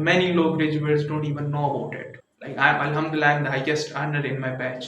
many low graduates don't even know about it. Like Alhamdulillah, I'm the highest earner in my batch.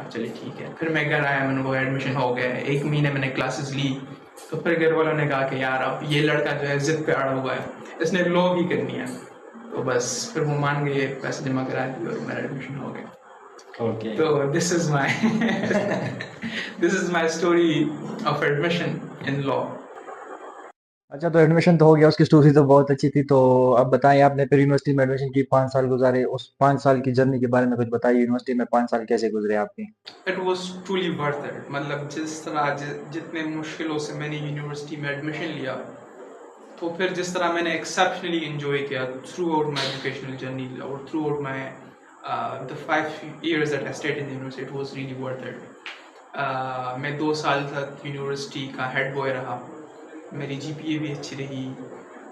کہا چلے ٹھیک ہے. پھر میں گھر آیا, میں نے وہ ایڈمیشن ہو گیا, 1 مہینے میں نے کلاسز لی. تو پھر گھر والوں نے کہا کہ یار اب یہ لڑکا جو ہے ضد پہ اڑا ہوا ہے, اس نے لاء ہی کرنی ہے. تو بس پھر وہ مان گئے, پیسے جمع کرا دیے اور میرا ایڈمیشن ہو گیا. Okay. تو this is my story of admission in law. اچھا تو ایڈمیشن تو ہو گیا, اس کی اسٹوری تو بہت اچھی تھی. تو اب بتائیں, آپ نے پھر یونیورسٹی میں ایڈمیشن کی, 5 سال گزارے, اس 5 سال کی جرنی کے بارے میں کچھ بتائیے. یونیورسٹی میں 5 سال کیسے گزرے آپ کی؟ It was truly worth it. مطلب جس طرح جتنے مشکلوں سے میں نے یونیورسٹی میں ایڈمیشن لیا, تو پھر جس طرح میں نے ایکسیپشنلی انجوائے کیا throughout my educational journey اور throughout my the 5 years that I stayed in the university, it was really worth it. میں 2 سال تک یونیورسٹی کا ہیڈ بوائے رہا. میری جی پی اے بھی اچھی رہی,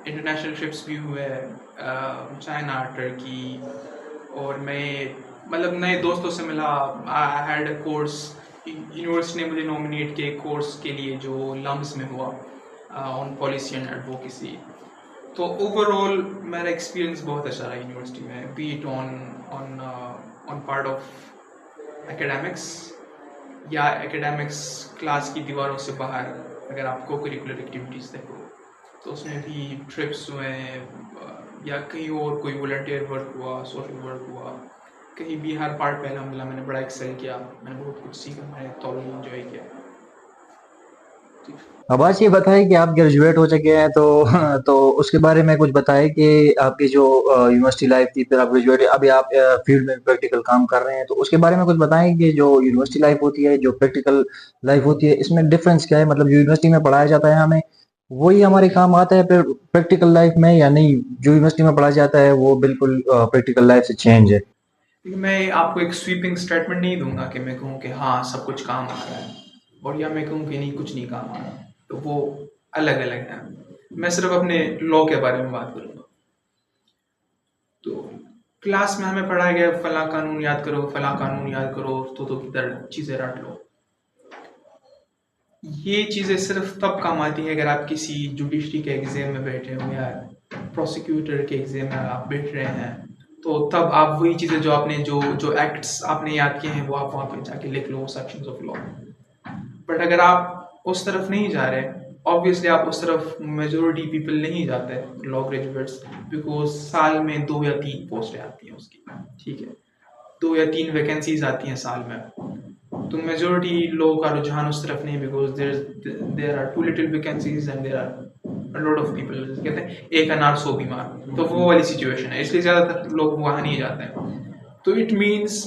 انٹرنیشنل ٹرپس بھی ہوئے, چائنا, ٹرکی, اور میں مطلب نئے دوستوں سے ملا. I had a course, university نے مجھے نامینیٹ کیا کورس کے لیے جو لمز میں ہوا آن پالیسی اینڈ ایڈوکیسی. تو اوور آل میرا ایکسپیرینس بہت اچھا رہا یونیورسٹی میں, be it on part of academics یا ایکیڈیمکس کلاس کی دیواروں سے باہر. اگر آپ کو کریکولر ایکٹیویٹیز دیکھو تو اس میں بھی ٹرپس ہوئے ہیں, یا کہیں اور کوئی والنٹیئر ورک ہوا, سوشل ورک ہوا, کہیں بھی. ہر پارٹ پہ الحمد للہ میں نے بڑا ایکسل کیا, میں نے بہت کچھ سیکھا, میں نے توڑی انجوائے کیا. اب آج یہ بتائیں کہ آپ گریجویٹ ہو چکے ہیں, تو اس کے بارے میں کچھ بتائیں کہ آپ کی جو یونیورسٹی لائف تھی, پھر آپ گریجویٹ, ابھی آپ فیلڈ میں پریکٹیکل کام کر رہے ہیں, تو اس کے بارے میں کچھ بتائیں کہ جو یونیورسٹی لائف ہوتی ہے, جو پریکٹیکل لائف ہوتی ہے, اس میں ڈفرینس کیا ہے. مطلب یونیورسٹی میں پڑھایا جاتا ہے ہمیں, وہی ہمارے کام آتا ہے پھر پریکٹیکل لائف میں, یا نہیں جو یونیورسٹی میں پڑھایا جاتا ہے وہ بالکل پریکٹیکل لائف سے چینج ہے؟ میں آپ کو ایک سویپنگ اسٹیٹمنٹ نہیں دوں گا کہ میں کہوں کہ ہاں سب کچھ کام آ رہا ہے, اور یا میں کہوں کہ نہیں کچھ نہیں کام آ رہا. تو وہ الگ الگ ہیں. میں صرف اپنے لاء کے بارے میں بات کروں گا. تو کلاس میں ہمیں پڑھایا گیا فلاں قانون یاد کرو, فلاں قانون یاد کرو, تو کی طرح چیزیں رٹ لو. یہ چیزیں صرف تب کام آتی ہیں اگر آپ کسی جوڈیشری کے ایگزام میں بیٹھے ہو یا پروسیکیوٹر کے ایگزام میں آپ بیٹھ رہے ہیں, تو تب آپ وہی چیزیں جو آپ نے جو ایکٹس آپ نے یاد کیے ہیں وہ آپ وہاں پہ جا کے لکھ لو, سیکشنز آف لاء. بٹ اگر آپ اس طرف نہیں جا رہے, obviously آپ اس طرف میجورٹی پیپل نہیں جاتے لاء گریجویٹس, بیکاز سال میں 2 یا 3 پوسٹیں آتی ہیں اس کی, ٹھیک ہے, 2 یا 3 ویکینسیز آتی ہیں سال میں. تو میجورٹی لوگوں کا رجحان اس طرف نہیں, because there are too little vacancies and there are lot of people, کہتے ہیں ایک انار 100 بیمار. تو وہ والی سچویشن ہے, اس لیے زیادہ تر لوگ وہاں نہیں جاتے ہیں. تو اٹ مینس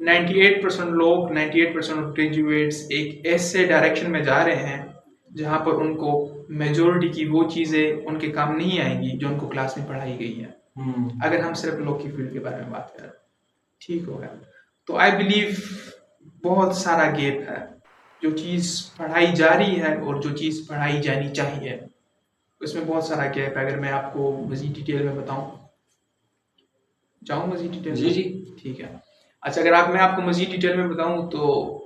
98% لوگ, 98% آف گریجویٹس ایک ایسے ڈائریکشن میں جا رہے ہیں جہاں پر ان کو میجورٹی کی وہ چیزیں ان کے کام نہیں آئیں گی جو ان کو کلاس میں پڑھائی گئی ہیں. اگر ہم صرف لوگ کی فیلڈ کے بارے میں بات کریں, ٹھیک ہوگا. تو آئی بلیو بہت سارا گیپ ہے. جو چیز پڑھائی جا رہی ہے اور جو چیز پڑھائی جانی چاہیے, اس میں بہت سارا گیپ ہے. اگر میں آپ کو مزید ڈیٹیل میں بتاؤں, جاؤں مزید ڈیٹیل؟ جی ٹھیک ہے. اچھا, اگر میں آپ کو مزید ڈیٹیل میں بتاؤں تو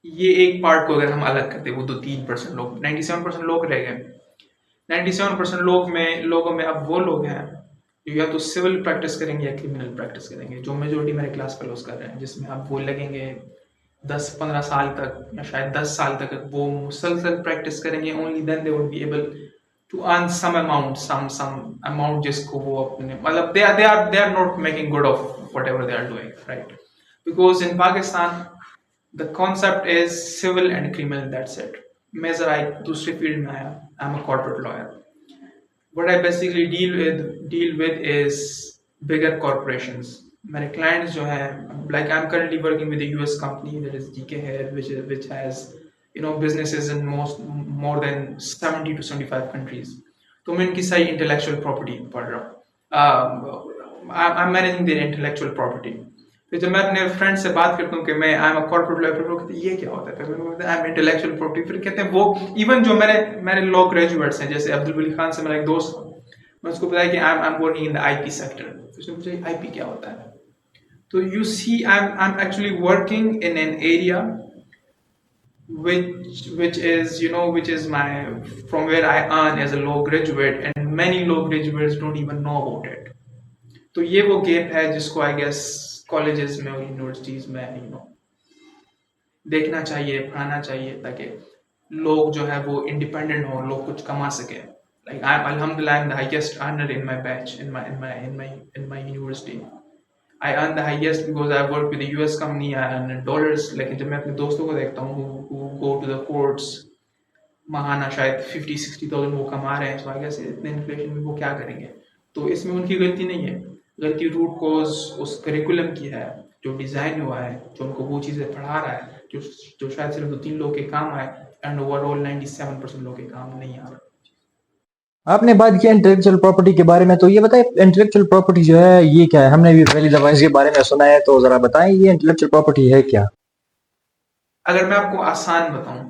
یہ ایک پارٹ کو اگر ہم الگ کرتے, وہ 2-3% لوگ, 97% لوگ رہ گئے. 97% لوگوں میں اب وہ لوگ ہیں جو یا تو سول پریکٹس کریں گے یا کریمنل پریکٹس کریں گے, جو میجورٹی میرے کلاس فیلوز کر رہے ہیں, جس میں اب وہ لگیں گے 10-15 سال تک یا شاید 10 سال تک وہ مسلسل پریکٹس کریں گے. Only then they would be able to earn some amount جس کو وہ اپنے مطلب they are not making good of whatever they are doing, right? Because in Pakistan the concept is civil and criminal, that's it. میں ذرا ایک دوسری field میں آیا, I'm a corporate lawyer. What I basically deal with is bigger corporations. میرے clients جو ہیں, like I'm currently working with a US company that is GK Hair, which has businesses in more than 70 to 75 countries. تو میں ان کی ساری intellectual property پڑھ رہا ہوں. I'm managing their intellectual property. پھر جب میں اپنے فرینڈ سے بات کرتا ہوں کہ میں I am a corporate lawyer, پھر وہ کہتے ہیں یہ کیا ہوتا ہے, پھر میں کہتا ہے آئی ایم انٹلیکچوئل پراپرٹی. پھر کہتے ہیں وہ ایون جو میرے لاء گریجویٹس ہیں, جیسے عبدالولی خان سے میرا ایک دوست, میں اس کو بتایا کہ I am working in the I P sector. اس نے پوچھا آئی پی کیا ہوتا ہے. تو you see I am actually working in an area which is my from where I earn as a law graduate, and many law graduates don't even know about it. تو یہ وہ gap ہے جس کو آئی گیس کالجز میں اور universities میں دیکھنا چاہیے, پڑھانا چاہیے, تاکہ لوگ جو ہے وہ انڈیپینڈنٹ ہوں, لوگ کچھ کما سکیں. Like Alhamdulillah, I'm the highest earner in my batch, in my university. I earn the highest because I work with a US company. I earn dollars. لیکن جب میں اپنے دوستوں کو دیکھتا ہوں who go to the courts, ماہانہ شاید 50-60,000 وہ کما رہے ہیں, so I guess اتنے انفلیشن میں وہ کیا کریں گے. تو اس میں ان کی غلطی نہیں ہے, غلطی روٹ کوز اس کریکولم کی ہے جو ڈیزائن ہوا ہے, جو ان کو وہ چیزیں پڑھا رہا ہے جو شاید صرف 2-3 لوگ کے کام آئے, اینڈ اوور آل 97% لوگ کے کام نہیں آ رہا. آپ نے بات کیا انٹلیکچوئل پراپرٹی کے بارے میں, تو یہ بتائیں انٹلیکچوئل پراپرٹی جو ہے یہ کیا ہے؟ ہم نے بھی پہلی دفعہ اس کے بارے میں سنا ہے, تو ذرا بتائیں یہ انٹلیکچوئل پراپرٹی ہے کیا؟ اگر میں آپ کو آسان بتاؤں,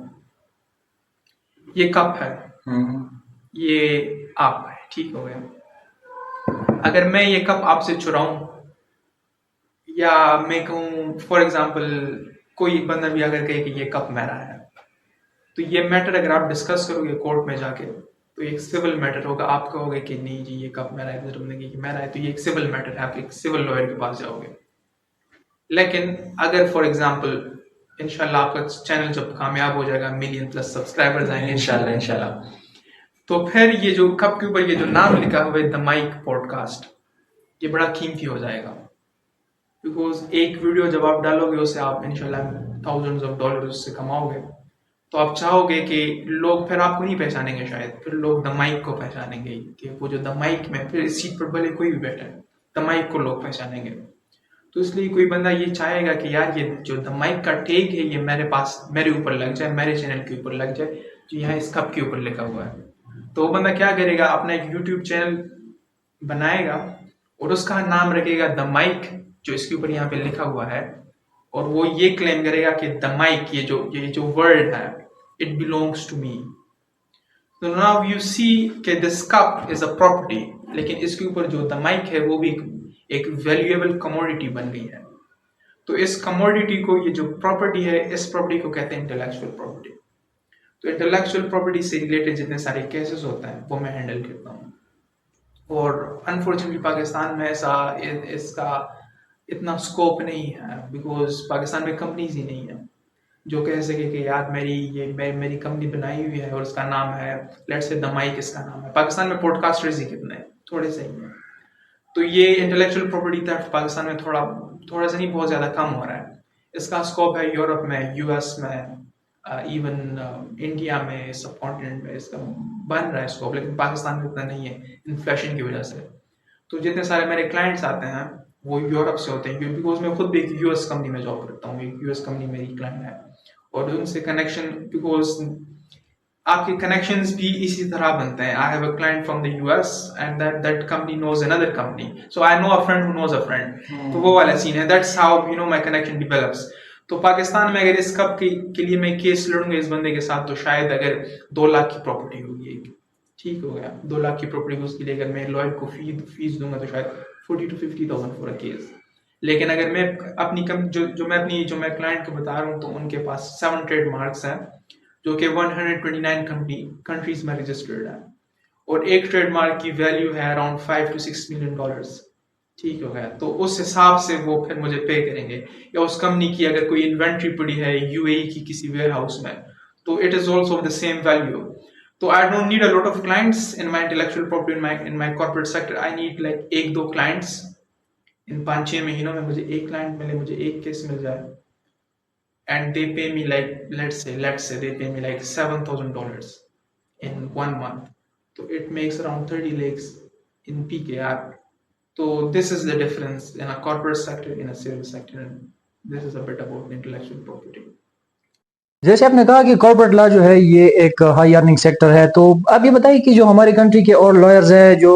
یہ کپ ہے, یہ آپ ہے, ٹھیک ہو گیا. اگر میں یہ کپ آپ سے چراؤں, یا میں کہوں فار ایگزامپل کوئی بندہ بھی اگر کہے کہ یہ کپ میرا ہے, تو یہ میٹر اگر آپ ڈسکس کرو گے کورٹ میں جا کے, تو ایک سول میٹر ہوگا. آپ کہو گے کہ نہیں جی یہ کپ میرا ہے, کہ میرا ہے, تو یہ ایک سول میٹر ہے, آپ ایک سول لائر کے پاس جاؤ گے. لیکن اگر فار ایگزامپل انشاءاللہ آپ کا چینل جب کامیاب ہو جائے گا, 1,000,000+ سبسکرائبرز آئیں گے انشاءاللہ, تو پھر یہ جو کپ کے اوپر یہ جو نام لکھا ہوا ہے دا مائک پوڈ کاسٹ, یہ بڑا قیمتی ہو جائے گا. بیکاز ایک ویڈیو جب آپ ڈالو گے اسے آپ انشاءاللہ thousands of dollars اس سے کماؤ گے, تو آپ چاہو گے کہ لوگ پھر آپ کو نہیں پہچانیں گے, شاید پھر لوگ دا مائک کو پہچانیں گے, کہ وہ جو دا مائک میں پھر اس سیٹ پر بھلے کوئی بھی بیٹھا ہے, دا مائک کو لوگ پہچانیں گے. تو اس لیے کوئی بندہ یہ چاہے گا کہ یار یہ جو دا مائک کا ٹیگ ہے یہ میرے پاس میرے اوپر لگ جائے, میرے چینل کے اوپر لگ جائے, جو یہاں اس کپ کے اوپر لکھا ہوا ہے. تو وہ بندہ کیا کرے گا, اپنا ایک یوٹیوب چینل بنائے گا اور اس کا نام رکھے گا دا مائک, جو اس کے اوپر یہاں پہ لکھا ہوا ہے, اور وہ یہ کلیم کرے گا کہ دا مائک, یہ جو ورڈ ہے, it belongs to me. So now you see کہ this cup is a property, لیکن اس کے اوپر جو دا مائک ہے وہ بھی ایک ویلیویبل کموڈیٹی بن گئی ہے. تو اس کموڈیٹی کو, یہ جو پراپرٹی ہے, اس پراپرٹی کو کہتے ہیں انٹلیکچوئل پراپرٹی. تو انٹلیکچوئل پراپرٹی سے ریلیٹڈ جتنے سارے کیسز ہوتے ہیں وہ میں ہینڈل کرتا ہوں. اور انفارچونیٹلی پاکستان میں اس کا اتنا اسکوپ نہیں ہے, بیکاز پاکستان میں کمپنیز ہی نہیں ہیں جو کہہ سکے کہ یار میری کمپنی بنائی ہوئی ہے اور اس کا نام ہے لیٹس سے دا مائک, اس کا نام ہے. پاکستان میں پوڈ کاسٹرز ہی کتنے ہیں, تھوڑے سے ہی ہیں. تو یہ انٹلیکچوئل پراپرٹی تھیفٹ پاکستان میں تھوڑا سا نہیں, بہت زیادہ کم ہو رہا ہے. اس کا اسکوپ ہے یورپ میں, یو ایس میں, ایون انڈیا میں, سب کانٹیننٹ میں اس کا بن رہا ہے اسکوپ, لیکن پاکستان میں اتنا نہیں ہے انفلیشن کی وجہ سے. تو جتنے سارے میرے کلائنٹس آتے ہیں وہ یورپ سے ہوتے ہیں, بیکاز میں خود بھی ایک یو ایس کمپنی میں جاب کرتا ہوں, ایک یو ایس کمپنی میری کلائنٹ ہے, اور ان سے کنیکشن, بیکاز آپ کے کنیکشنز بھی اسی طرح بنتے ہیں. I have a client from the U S and that company knows another company, so I know a friend who knows a friend. تو وہ والا سین ہے, that's how you know my connection develops. تو پاکستان میں اگر اس cup کے لیے میں کیس لڑوں گا اس بندے کے ساتھ, تو شاید اگر 2 لاکھ کی پراپرٹی ہوگی ایک, ٹھیک ہو گیا, 2 لاکھ کی پراپرٹی اس کے لیے اگر میں لائر کو فیس دوں گا تو شاید 40,000 to 50,000 فور اے کیس. لیکن اگر میں اپنی جو میں کلائنٹ کو بتا رہا ہوں, تو ان کے پاس 7 ٹریڈ مارکس ہیں جو کہ 129 کنٹریز میں رجسٹرڈ ہے, اور ایک ٹریڈ مارک کی ویلیو ہے اراؤنڈ $5 to 6 million. ٹھیک ہو گیا, تو اس حساب سے وہ پھر مجھے پے کریں گے. یا اس کمپنی کی اگر کوئی انوینٹری پڑی ہے یو اے ای کی کسی ویئر ہاؤس میں, تو it is also of the same value. تو I don't need a lot of clients in my intellectual property in my corporate sector. I need like 1-2 clients in 5-6 مہینوں میں مجھے ایک کلائنٹ ملے, مجھے ایک کیس مل جائے, and they pay me like let's say they pay me like $7,000 in 1 month. So it makes around 30 lakhs in PKR. So this is the difference in a corporate sector, in a civil sector, and this is a bit about intellectual property. جیسے آپ نے کہا کہ corporate law جو ہے یہ ایک high earning sector ہے, تو آپ یہ بتائیے کہ جو ہماری کنٹری کے اور لائرز ہیں جو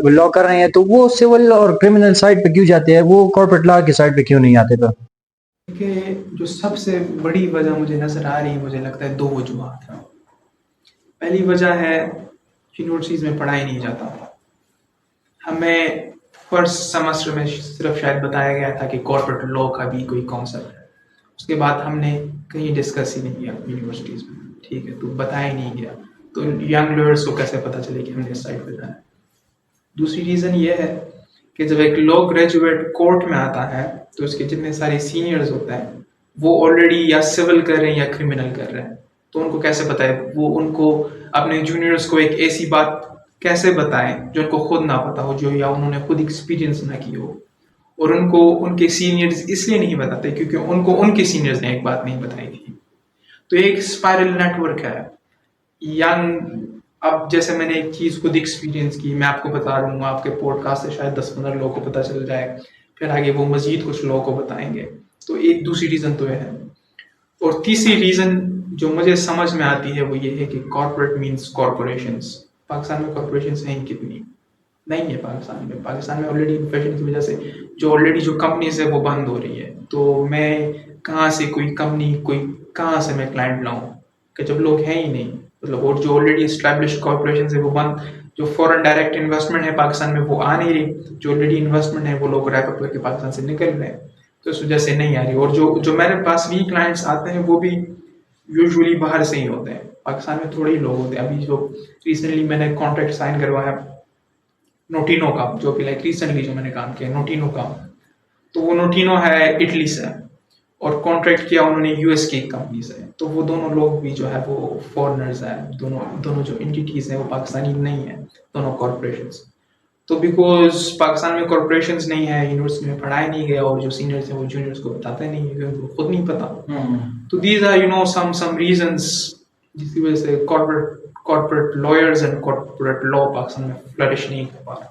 لا کر رہے ہیں, تو وہ سول اور کرمنل سائڈ پہ کیوں جاتے ہیں, وہ کارپوریٹ لا کی سائڈ پہ کیوں نہیں آتے؟ کہ جو سب سے بڑی وجہ مجھے نظر آ رہی ہے, مجھے لگتا ہے 2 وجوہات ہیں. پہلی وجہ ہے یونیورسٹیز میں پڑھائی نہیں جاتا. ہمیں فرسٹ سیمسٹر میں صرف شاید بتایا گیا تھا کہ کارپوریٹ لا کا بھی کوئی کانسیپٹ ہے, اس کے بعد ہم نے کہیں ڈسکس ہی نہیں کیا یونیورسٹیز میں, ٹھیک ہے, تو بتایا ہی نہیں گیا. تو ینگ لرنرس کو کیسے پتہ چلے کہ ہم نے اس سائڈ پہ جانا ہے. دوسری ریزن یہ ہے کہ جب ایک لا گریجویٹ کورٹ میں آتا ہے تو اس کے جتنے سارے سینئرز ہوتے ہیں وہ آلریڈی یا سول کر رہے ہیں یا کرمنل کر رہے ہیں. تو ان کو کیسے پتہ ہے؟ وہ ان کو اپنے جونیئرس کو ایک ایسی بات کیسے بتائیں جو ان کو خود نہ پتہ ہو, جو یا انہوں نے خود ایکسپیرینس نہ کی ہو. اور ان کو ان کے سینئرز اس لیے نہیں بتاتے کیونکہ ان کو ان کے سینئرز نے ایک بات نہیں بتائی تھی. تو ایک اسپائرل نیٹ ورک ہے. اب جیسے میں نے ایک چیز خود ایکسپیرینس کی, میں آپ کو بتا رہا ہوں, آپ کے پوڈ کاسٹ سے شاید 10-15 لوگوں کو پتہ چل جائے, پھر آگے وہ مزید کچھ لوگوں کو بتائیں گے. تو ایک دوسری ریزن تو یہ ہے. اور تیسری ریزن جو مجھے سمجھ میں آتی ہے وہ یہ ہے کہ کارپوریٹ مینس کارپوریشنس. پاکستان میں کارپوریشنس ہیں کتنی؟ نہیں ہے پاکستان میں آلریڈی انفلیشن کی وجہ سے جو آلریڈی جو کمپنیز ہے وہ بند ہو رہی ہے. تو میں کہاں سے کوئی کمپنی کہاں سے میں کلائنٹ لاؤں کہ جب لوگ ہیں ہی نہیں, مطلب. اور جو آلریڈی اسٹیبلشڈ کارپوریشنز ہے وہ بند, جو فورن ڈائریکٹ انویسٹمنٹ ہے پاکستان میں وہ آ نہیں رہی, جو آلریڈی انویسٹمنٹ ہے وہ لوگ ریپ اپ کر کے پاکستان سے نکل رہے ہیں, تو اس وجہ سے نہیں آ رہی. اور جو میرے پاس بھی کلائنٹس آتے ہیں وہ بھی یوزولی باہر سے ہی ہوتے ہیں, پاکستان میں تھوڑے ہی لوگ ہوتے ہیں. ابھی جو ریسنٹلی میں نے کانٹریکٹ سائن کروایا نوٹینو کا, جو کہ لائک ریسنٹلی جو میں نے کام کیا نوٹینو کا, تو وہ نوٹینو ہے اٹلی سے, اور کانٹریکٹ کیا انہوں نے یو ایس کی ایک کمپنی سے. تو وہ دونوں لوگ بھی جو ہے وہ فورنرز ہیں, دونوں جو انٹیٹیز ہیں وہ پاکستانی نہیں ہیں, دونوں کارپوریشنز. تو بیکاز پاکستان میں کارپوریشنز نہیں ہے, یونیورسٹی میں پڑھایا نہیں گیا, اور جو سینئرز ہیں وہ جونیئرز کو بتاتے نہیں ہیں کیونکہ ان کو خود نہیں پتا. تو دیز آر سم ریزنس جس کی وجہ سے corporate lawyers and corporate law Pakistan میں فلرش نہیں کر پا رہا.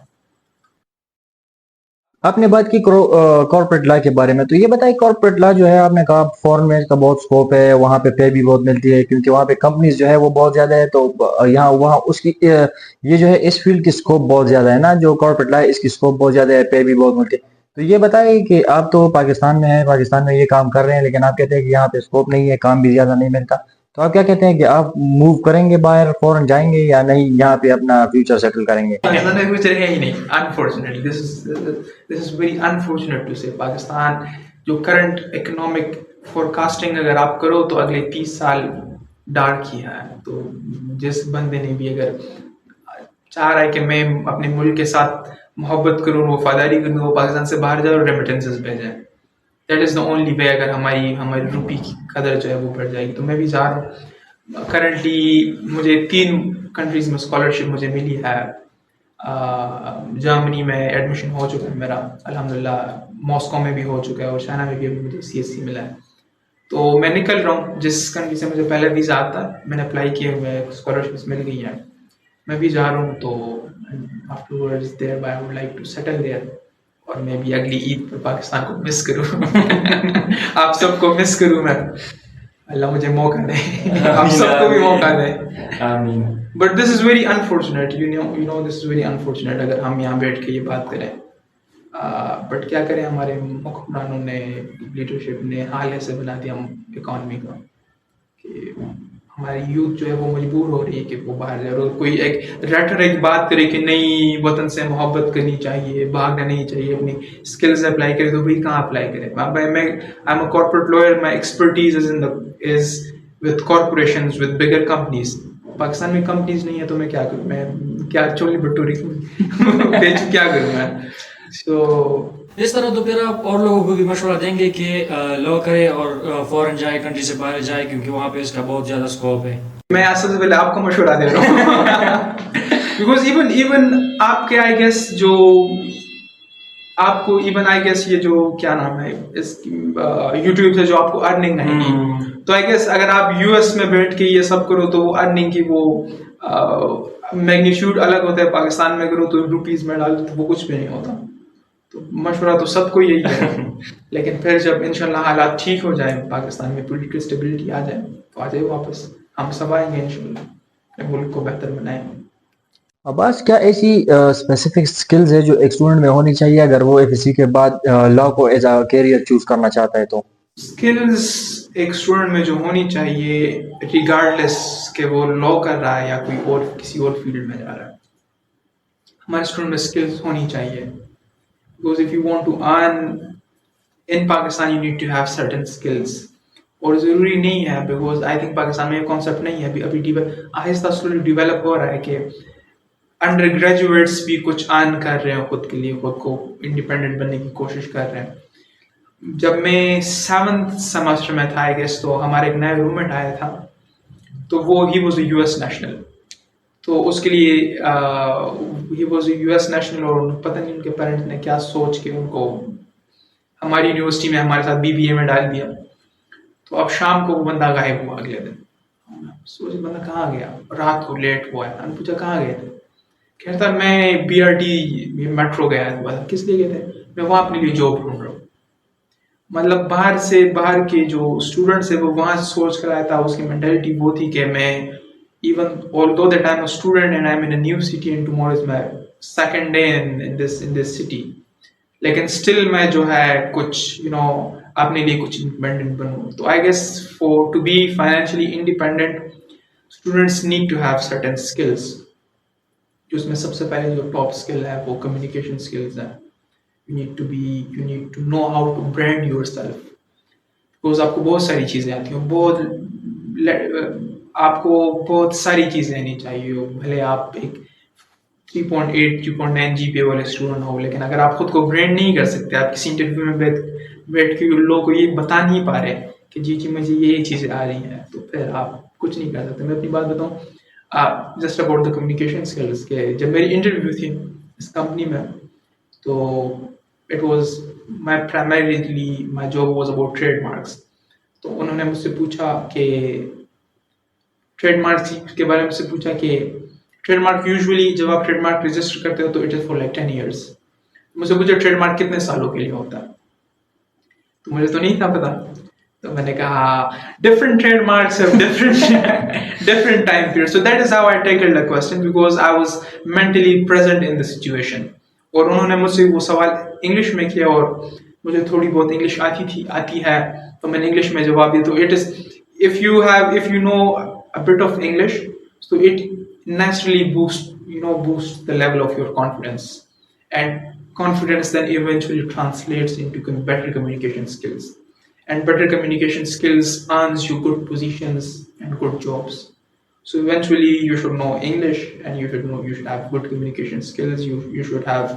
آپ نے بات کی کارپوریٹ لا کے بارے میں, تو یہ بتائیں کارپوریٹ لا جو ہے, آپ نے کہا فورن میں اس کا بہت سکوپ ہے, وہاں پہ پے بھی بہت ملتی ہے کیونکہ وہاں پہ کمپنیز جو ہے وہ بہت زیادہ ہے. تو یہاں وہاں اس کی یہ جو ہے اس فیلڈ کی سکوپ بہت زیادہ ہے نا, جو کارپوریٹ لا ہے اس کی سکوپ بہت زیادہ ہے, پے بھی بہت ملتی ہے. تو یہ بتائیں کہ آپ تو پاکستان میں ہیں, پاکستان میں یہ کام کر رہے ہیں, لیکن آپ کہتے ہیں کہ یہاں پہ سکوپ نہیں ہے, کام بھی زیادہ نہیں ملتا. تو آپ کیا کہتے ہیں کہ آپ موو کریں گے باہر, فورن جائیں گے یا نہیں, یہاں پہ اپنا فیوچر سیٹل کریں گے؟ پاکستان میں فیوچر ہے ہی نہیں, unfortunately. This is very unfortunate to say. Pakistan جو کرنٹ اکنامک فور کاسٹنگ اگر آپ کرو تو اگلے 30 سال ڈارک ہی ہے. تو جس بندے نے بھی اگر چاہ رہا ہے کہ میں اپنے ملک کے ساتھ محبت کروں, وفاداری کروں, وہ پاکستان سے باہر جائے اور ریمیٹنسز بھیجیں. That is the only way. اگر ہماری روپی کی قدر جو ہے وہ بڑھ جائے گی. تو میں بھی جا رہا ہوں. کرنٹلی مجھے 3 کنٹریز میں اسکالرشپ مجھے ملی ہے. جرمنی میں ایڈمیشن ہو چکا ہے میرا الحمدللہ, ماسکو میں بھی ہو چکا ہے, اور چائنا میں بھی ابھی مجھے CSC ملا ہے. تو میں نکل رہا ہوں. جس کنٹری سے مجھے پہلے ویزا آتا ہے میں نے اپلائی کیے ہوئے اسکالرشپس مل گئی ہیں, میں بھی جا رہا ہوں. تو afterwards there I would like to settle there. اور میں بھی اگلی عید پر پاکستان کو مس کروں. آپ سب کو مس کروں میں. اللہ مجھے موقع دے, آپ سب کو بھی موقع دے. آمین. But this is very unfortunate, you know this is very unfortunate اگر ہم یہاں بیٹھ کے یہ بات کریں. بٹ کیا کریں, ہمارے حکمرانوں نے, لیڈرشپ نے حال ایسے بنا دیا اکانومی کا کہ ہماری یوتھ جو ہے وہ مجبور ہو رہی ہے کہ وہ باہر جائے. اور کوئی ایک ریٹرک بات کرے کہ نہیں وطن سے محبت کرنی چاہیے, بھاگنا نہیں چاہیے, اپنی اسکلز اپلائی کرے, تو وہی کہاں اپلائی کرے. میں I am a corporate lawyer, my expertise is with corporations, with bigger companies. Pakistan میں کمپنیز نہیں ہے تو میں کیا کروں, میں کیا چولی بٹوری بیچوں, کیا کروں میں. سو اس طرح تو پھر آپ اور لوگوں کو بھی مشورہ دیں گے کہ لا کرے اور فورن جائے, کنٹری سے باہر جائے, کیونکہ وہاں پہ اس کا بہت زیادہ اسکوپ ہے. میں سب سے پہلے آپ کو مشورہ دے رہا ہوں بیکاز ایون آپ کے آئی گیس جو آپ کو ایون آئی گیس یہ جو کیا نام ہے اس یوٹیوب سے جو آپ کو ارننگ آئے گی, تو آئی گیس اگر آپ US میں بیٹھ کے یہ سب کرو تو وہ ارننگ کی وہ میگنیچیوڈ الگ ہوتا ہے. پاکستان میں کرو تو روپیز میں ڈالو تو وہ کچھ بھی نہیں ہوتا. تو مشورہ تو سب کو یہی ہے. لیکن پھر جب انشاءاللہ حالات ٹھیک ہو جائیں, پاکستان میں پولیٹیکل اسٹیبلٹی آ جائے, تو آ جائے واپس, ہم سب آئیں گے انشاءاللہ, اپنے ملک کو بہتر بنائیں گے. عباس, کیا ایسی اسپیسیفک سکلز ہے جو ایک اسٹوڈنٹ میں ہونی چاہیے اگر وہ FSC کے بعد لا کو ایز اے کیریئر چوز کرنا چاہتا ہے؟ تو اسکلز ایک اسٹوڈنٹ میں جو ہونی چاہیے ریگارڈلیس کہ وہ لا کر رہا ہے یا کوئی اور کسی اور فیلڈ میں جا رہا ہے, ہمارے اسٹوڈنٹ میں اسکلز ہونی چاہیے. Because if you want to earn in Pakistan you need to have certain skills. اور ضروری نہیں ہے, بیکاز آئی تھنک پاکستان میں یہ کانسیپٹ نہیں ہے ابھی آہستہ سلولی ڈیولپ ہو رہا ہے کہ انڈر گریجویٹس بھی کچھ ارن کر رہے ہیں خود کے لیے, خود کو انڈیپینڈنٹ بننے کی کوشش کر رہے ہیں. جب میں 7th سیمسٹر میں تھا آئی گیس، تو ہمارا ایک نیا روم میٹ آیا تھا، تو وہ he was a U S national. تو اس کے لیے he was a U S national, اور پتہ نہیں ان کے پیرنٹس نے کیا سوچ کے ان کو ہماری یونیورسٹی میں ہمارے ساتھ BBA میں ڈال دیا. تو اب شام کو وہ بندہ غائب ہوا اگلے دن. سوچ بندہ کہاں گیا، رات کو لیٹ ہوا ہے. ہم نے پوچھا کہاں گئے تھے، کہتا میں BRT میٹرو گیا تھا. کس لیے گئے تھے؟ میں وہاں اپنے لیے جاب ڈھونڈ رہا ہوں. مطلب باہر کے جو اسٹوڈنٹس ہیں وہ وہاں سے سوچ کر آیا تھا. اس کی مینٹلٹی وہ تھی کہ میں even although that I'm a student and I'm in a new city and tomorrow is my second day in this city, لیکن still میں جو ہے کچھ اپنے لیے کچھ انڈیپینڈنٹ بنوں. تو I guess to be financially independent, students need to have certain skills. جس میں سب سے پہلے جو ٹاپ اسکل ہے وہ کمیونیکیشن اسکلز ہیں. You need to know how to brand yourself. Because آپ کو بہت ساری چیزیں آتی ہیں، آپ کو بہت ساری چیزیں آنی چاہیے. بھلے آپ ایک 3.8 3.9 GPA والے اسٹوڈنٹ ہو، لیکن اگر آپ خود کو برانڈ نہیں کر سکتے، آپ کسی انٹرویو میں بیٹھ کے لوگوں کو یہ بتا نہیں پا رہے کہ جی مجھے یہ چیزیں آ رہی ہیں، تو پھر آپ کچھ نہیں کر سکتے. میں اپنی بات بتاؤں just about the communication skills, کہ جب میری انٹرویو تھی اس کمپنی میں، تو it was my job was about trademarks. تو انہوں نے مجھ سے پوچھا کہ ٹریڈ مارک کے بارے میں سے پوچھا کہ ٹریڈ مارک یوزلی جب آپ ٹریڈ مارک رجسٹر کرتے ہو تو it is for like 10 years. مجھ سے پوچھا ٹریڈ مارک کتنے سالوں کے لیے ہوتا ہے، تو مجھے تو نہیں تھا پتا. تو میں نے کہا different trademarks have different time period. So that is how I tackled the question, because I was mentally present in the situation. اور انہوں نے مجھ سے وہ سوال انگلش میں کیا، اور مجھے تھوڑی بہت انگلش آتی ہے، تو میں نے انگلش میں جواب دیا. تو it is if you know a bit of English, so it naturally boosts the level of your confidence, and confidence then eventually translates into better communication skills, and better communication skills earns you good positions and good jobs. So eventually you should know English, and you should have good communication skills. You should have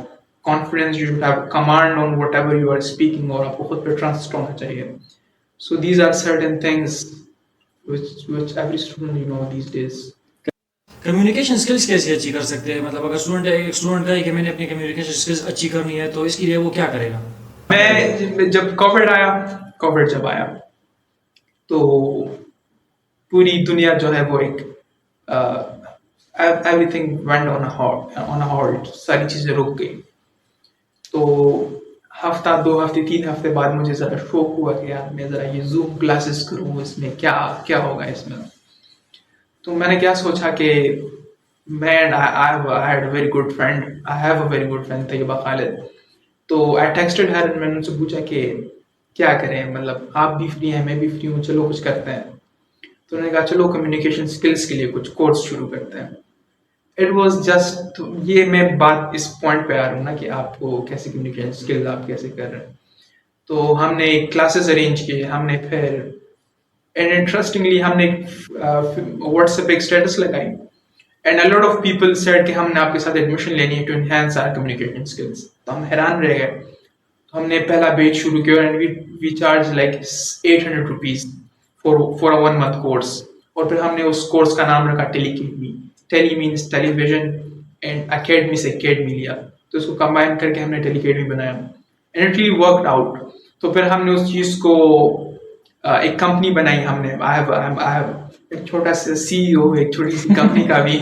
confidence, you should have command on whatever you are speaking, اور آپ کو خود پہ trust ہونا چاہیے. So these are certain things which every student these days. Communication skills کیسے اچھی کر سکتے ہیں؟ مطلب اگر اسٹوڈنٹ کا ہے کہ میں نے اپنی کمیونیکیشن اسکلس اچھی کرنی ہے، تو اس کے لیے وہ کیا کرے گا؟ میں جب کووڈ جب آیا تو پوری دنیا جو ہے وہ ایک every thing went on halt, ساری چیزیں رک گئی. تو ہفتہ 2 ہفتے 3 ہفتے بعد مجھے ذرا شوق ہوا کہ یار میں ذرا یہ زوم کلاسز کروں، اس میں کیا ہوگا اس میں. تو میں نے کیا سوچا کہ I have a very good friend طیبہ خالد. تو I texted her and میں نے ان سے پوچھا کہ کیا کریں، مطلب آپ بھی فری ہیں میں بھی فری ہوں، چلو کچھ کرتے ہیں. تو انہوں نے کہا چلو کمیونیکیشن اسکلس کے لیے کچھ کورس شروع کرتے ہیں. اٹ واز جسٹ، یہ میں بات اس پوائنٹ پہ آ رہا ہوں نا کہ آپ کو کیسے کمیونیکیشن اسکل آپ کیسے کر رہے ہیں. تو ہم نے کلاسز ارینج کیے، ہم نے پھر اینڈ انٹرسٹنگلی ہم نے واٹس ایپ پہ ایک اسٹیٹس لگائی، and a lot of people said کہ ہم نے آپ کے ساتھ ایڈمیشن لینی ہے to enhance our communication skills. تو ہم حیران رہ گئے. تو ہم نے پہلا بیچ شروع کیا، and we charge like 800 rupees for a 1 month course. اور پھر ہم نے اس کورس کا نام رکھا tele means television, and academy سے اکیڈمی لیا. تو اس کو کمبائن کر کے ہم نے ٹیلی اکیڈمی بنایا، and it really worked out. تو پھر ہم نے اس چیز کو ایک کمپنی بنائی. ہم نے ایک چھوٹا سا CEO ایک چھوٹی سی کمپنی کا بھی.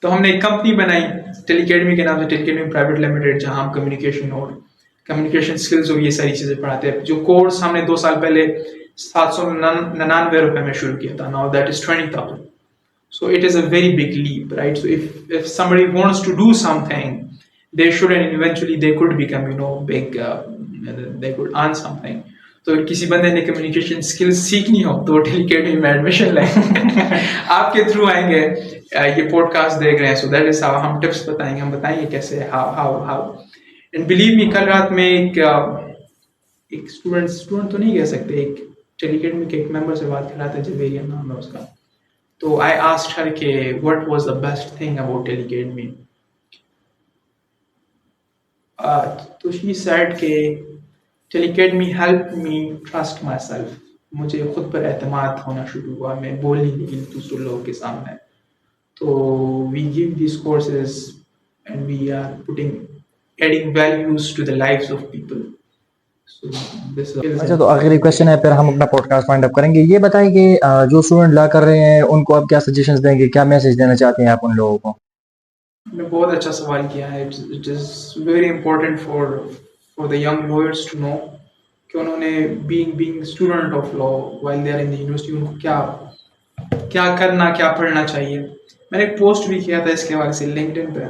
تو ہم نے ایک کمپنی بنائی ٹیلی اکیڈمی کے نام سے، ٹیلی اکیڈمی پرائیویٹ لمیٹڈ، جہاں ہم کمیونیکیشن اسکلز اور یہ ساری چیزیں پڑھاتے ہیں. جو کورس ہم نے 2 سال پہلے 799 روپے میں شروع کیا تھا، now that is 20,000. So it is a very big leap, right? So if somebody wants to do something, they should, and eventually they could become big, they could earn something. تو کسی بندے نے کمیونیکیشن اسکلس سیکھنی ہو تو ٹیلی academy میں admission لیں. آپ کے تھرو آئیں گے، یہ پوڈ کاسٹ دیکھ رہے ہیں. سو دیٹ از ہاؤ ہم ٹپس بتائیں گے، ہم بتائیں گے کیسے ہاؤ. اینڈ بلیو می، کل رات میں ایک اسٹوڈنٹ تو نہیں کہہ سکتے، ایک ٹیلی اکیڈمی کے ایک ممبر سے بات کر رہا تھا، جویریہ نام ہے اس کا. تو آئی آسکڈ ہر کہ what was the best thing about tele academy. تو she said کہ till academy helped me trust myself. مجھے خود پر اعتماد ہونا شروع ہوا, میں بولنے لگی دوسرے لوگوں کے سامنے. تو we give these courses and we are adding values to the lives of people. So this is اچھا, تو آخری کوشچن ہے, پھر ہم اپنا پوڈ کاسٹ وائنڈ اپ کریں گے. یہ بتائیں کہ جو اسٹوڈنٹ لا کر رہے ہیں ان کو آپ کیا سجیشنز دیں گے, کیا میسج دینا چاہتے ہیں آپ ان لوگوں کو؟ نے بہت اچھا سوال کیا ہے. It is very important for the young lawyers to know کہ انہوں نے being student of law while they are in the university ان کو کیا کرنا, کیا پڑھنا چاہیے. میں نے ایک پوسٹ بھی کیا تھا اس کے حوالے سے لنکڈ پہ.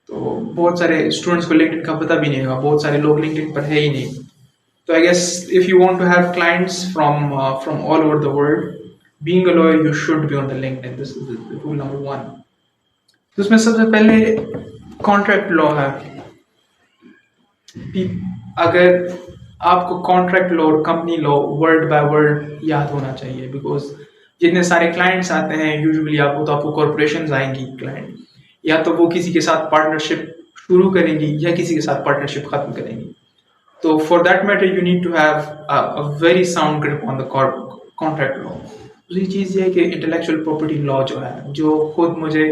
تو بہت سارے اسٹوڈنٹس کو لنکڈ کا پتہ بھی نہیں ہوگا, بہت سارے لوگ لنکڈ پر ہے ہی نہیں. تو I guess if you want to have clients from all over the world, being a lawyer you should be on the LinkedIn. This is rule number 1. تو اس میں سب سے پہلے کانٹریکٹ لا ہے. اگر آپ کو کانٹریکٹ لا اور company law word by word یاد ہونا چاہیے, بیکاز جتنے سارے کلائنٹس آتے ہیں یوزلی آپ کو کارپوریشنز آئیں گی کلائنٹ, یا تو وہ کسی کے ساتھ پارٹنرشپ شروع کریں گی یا کسی کے ساتھ پارٹنرشپ ختم کریں گی. تو for that matter you need to have a very sound grip on the contract law. دوسری چیز یہ ہے کہ انٹلیکچوئل پراپرٹی لا جو ہے, جو خود مجھے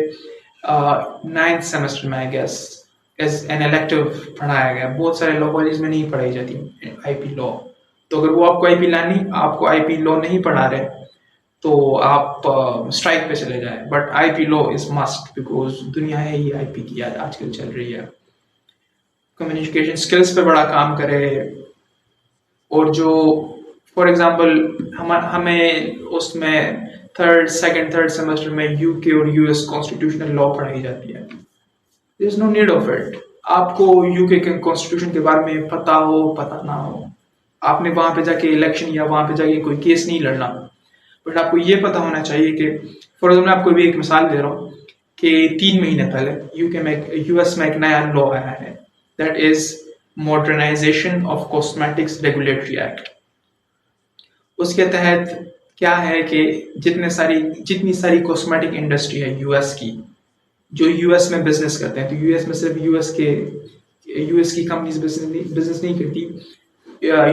9th سیمسٹر میں I guess as an elective پڑھایا گیا. بہت سارے لا کالج میں نہیں پڑھائی جاتی آئی پی لا. تو اگر وہ آپ کو آپ کو آئی پی لا نہیں پڑھا رہے تو آپ اسٹرائک پہ چلے جائیں. But I P law is must, because دنیا ہے ہی آئی پی کی آج کل چل رہی ہے. کمیونیکیشن اسکلس پہ بڑا کام کرے. اور جو فار ایگزامپل ہمیں اس میں سیکنڈ تھرڈ سیمسٹر میں یو کے اور یو ایس کانسٹیٹیوشنل لا پڑھائی جاتی ہے. دیر از نو نیڈ آف اٹ. آپ کو یو کے کانسٹیٹیوشن کے بارے میں پتہ ہو پتہ نہ ہو, آپ نے وہاں پہ جا کے الیکشن یا وہاں پہ جا کے کوئی کیس نہیں لڑنا. بٹ آپ کو یہ پتہ ہونا چاہیے کہ فار ایگزامپل میں آپ کو بھی ایک مثال دے رہا ہوں کہ 3 مہینے پہلے یو ایس میں ایک نیا لا آیا ہے, that is modernisation of cosmetics regulatory act. اس کے تحت کیا ہے کہ جتنی ساری کاسمیٹک انڈسٹری ہے یو ایس کی, جو یو ایس میں بزنس کرتے ہیں, تو یو ایس میں صرف یو ایس کی کمپنیز بزنس نہیں کرتی,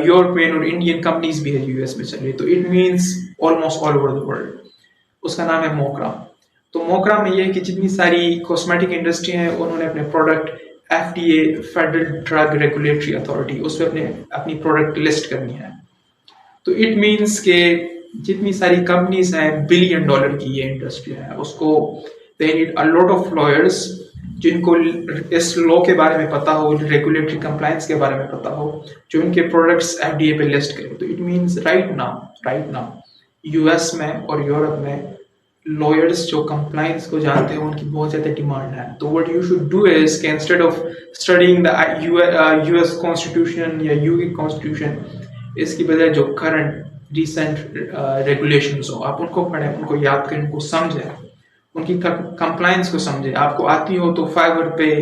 یورپین اور انڈین کمپنیز بھی ہے یو ایس میں چل رہی. تو it means almost all over the world. اس کا نام ہے موکرا. تو موکرا میں یہ ہے کہ جتنی ساری کاسمیٹک انڈسٹری ہیں انہوں نے اپنے product FDA federal drug regulatory authority اس پہ اپنی پروڈکٹ لسٹ کرنی ہے. تو اٹ مینس کہ جتنی ساری کمپنیز ہیں $1 بلین کی یہ انڈسٹری ہے, اس کو they need a lot of lawyers جن کو اس لا کے بارے میں پتہ ہو, ریگولیٹری کمپلائنس کے بارے میں پتہ ہو, جو ان کے پروڈکٹس FDA پہ لسٹ کرے. تو it means right now U S میں اور یورپ میں لائرس جو کمپلائنس کو جانتے ہیں ان کی بہت زیادہ ڈیمانڈ ہے. تو what you should do is کہ instead of studying the U S constitution یا یو کے کانسٹیٹیوشن, اس کی بجائے جو کرنٹ ریسنٹ ریگولیشنز ہو آپ ان کو پڑھیں, ان کو یاد کریں, ان کو سمجھیں, ان کی کمپلائنس کو سمجھیں. آپ کو آتی ہو تو فائبر پہ,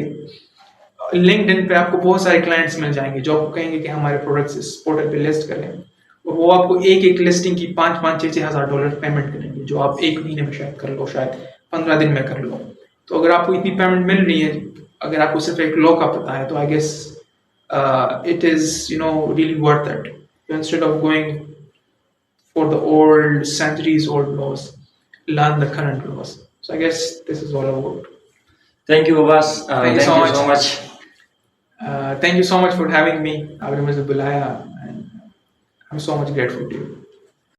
لنکڈ ان پہ آپ کو بہت سارے کلائنٹس مل جائیں گے جو آپ کو کہیں گے کہ ہمارے پروڈکٹس اس پورٹل پہ لسٹ کریں, اور وہ آپ کو ایک لسٹنگ کی $5,000-6,000 پیمنٹ کریں گے, جو آپ 1 مہینے میں شاید کر لو, شاید 15 دن میں کر لو. تو اگر آپ کو اتنی پیمنٹ مل رہی ہے, اگر آپ کو صرف ایک لا کا پتہ ہے, تو I guess it is really worth it. Instead of going for the old centuries old laws, learn the current laws. So I guess this is all about. Thank you, Abbas. Thank you so much. Thank you so much for having me. آپ نے مجھے بلایا, and I'm so much grateful to you.